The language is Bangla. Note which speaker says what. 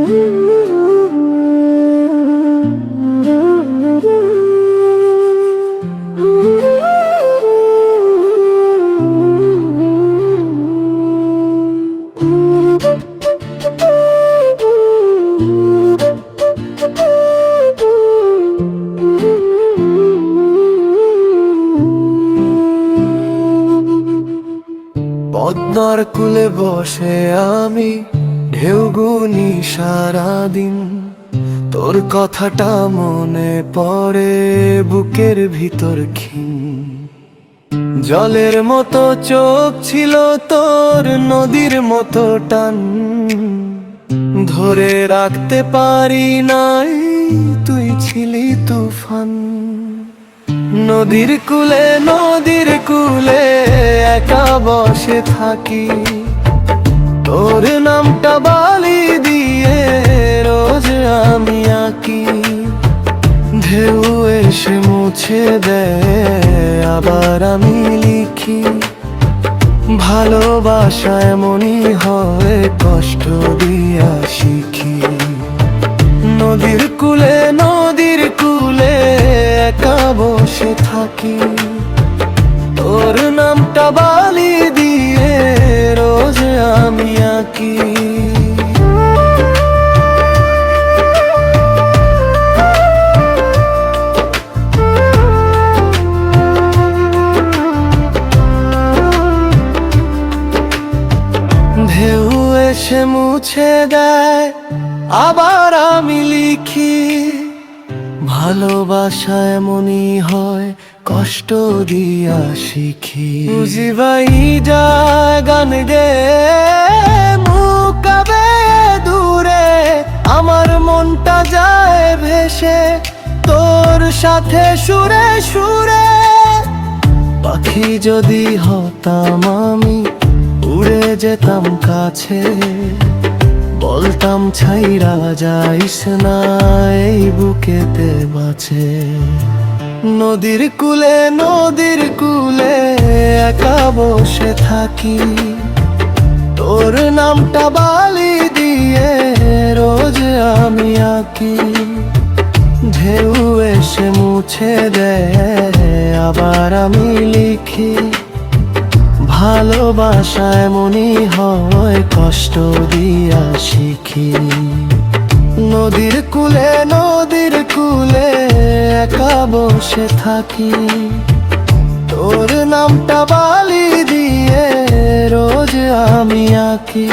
Speaker 1: পদ্মার কূলে বসে আমি ঢেউ গুনি সারাদিন, তোর কথাটা মনে পড়ে বুকের ভিতর ক্ষীণ। জলের মতো চোখ ছিল তোর, নদীর মতো টান, ধরে রাখতে পারি নাই, তুই ছিলি তুফান। নদীর কূলে একা বসে থাকি, তোর নামটা বালি দিয়ে রোজ আমি আঁকি। ঢেউ এসে মুছে দেয় আবার আমি লিখি, ভালোবাসা এমনই হয় কষ্ট দিয়া শিখি। নদীর কূলে একা বসে থাকি, তোর নামটা বালি দিয়ে রোজ আমি আঁকি। ঢেউ এসে মুছে দেয় আবার আমি লিখি, ভালোবাসা এমনই হয় কষ্ট দিয়া শিখি। বুঝিবাই যায় গান গে মুকাবে দূরে, আমার মনটা যায় ভেসে তোর সাথে সুরে সুরে। পাখি যদি হতাম আমি, উড়ে যেতাম কাছে, বলতাম ছাইরা যাইস না এই বুকেতে বাঁচে। নদীর কূলে একা বসে থাকি, তোর নামটা বালি দিয়ে রোজ আমি আঁকি। ঢেউ এসে মুছে দেয় আবার আমি লিখি, ভালোবাসা এমনই হয় কষ্ট দিয়া শিখি। নদীর কূলে একা বসে থাকি, তোর নামটা বালি দিয়ে রোজ আমি আঁকি।